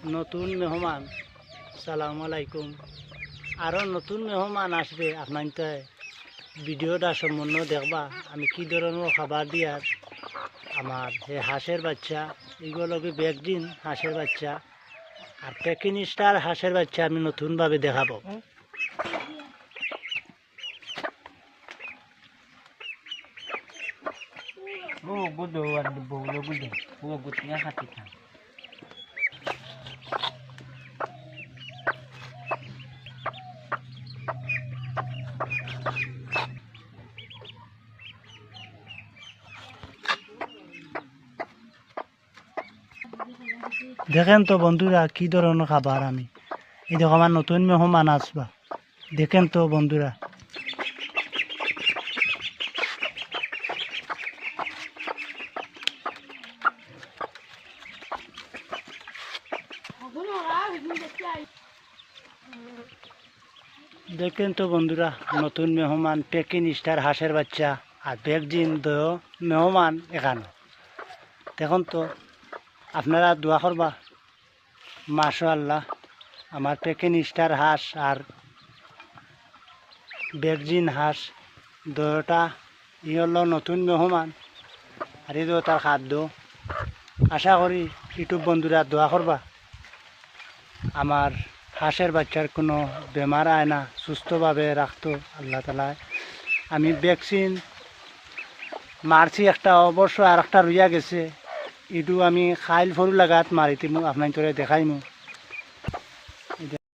নতুন মেহমান সালামু আলাইকুম। আরও নতুন মেহমান আসবে আপনার ভিডিওটা সম্পূর্ণ দেখবা আমি কি ধরনের খাবার দিয়ার আমার এই হাঁসের বাচ্চা এগুলোকে ব্যাগদিন হাঁসের বাচ্চা আর পেকিং স্টার হাঁসের বাচ্চা আমি নতুনভাবে দেখাবো। দেখেন তো বন্ধুরা কি ধরনের খাবার আমি এই দেখো আমার নতুন মেহমান আসবা দেখেন তো বন্ধুরা। দেখেন তো বন্ধুরা নতুন মেহমান পেকিং স্টার হাঁসের বাচ্চা আর ব্যাগজিন মেহমান এখানে দেখুন তো আপনারা দোয়া করবা। মাশাআল্লাহ আমার পেকিং স্টার হাঁস আর ব্যাগজিন হাঁস দুটা ই হলো নতুন মেহমান আর এই তার খাদ্য। আশা করি ইউটিউব বন্ধুরা দোয়া করবা আমার হাঁসের বাচ্চার কোনো বেমার আয় না, সুস্থভাবে রাখতো আল্লাহ তালা। আমি ভ্যাকসিন মারছি একটা, অবশ্য আর একটা রইয়া গেছে, এটু আমি খাইল ফরু লাগাত মারিতে আপনার তোরে দেখাইমু।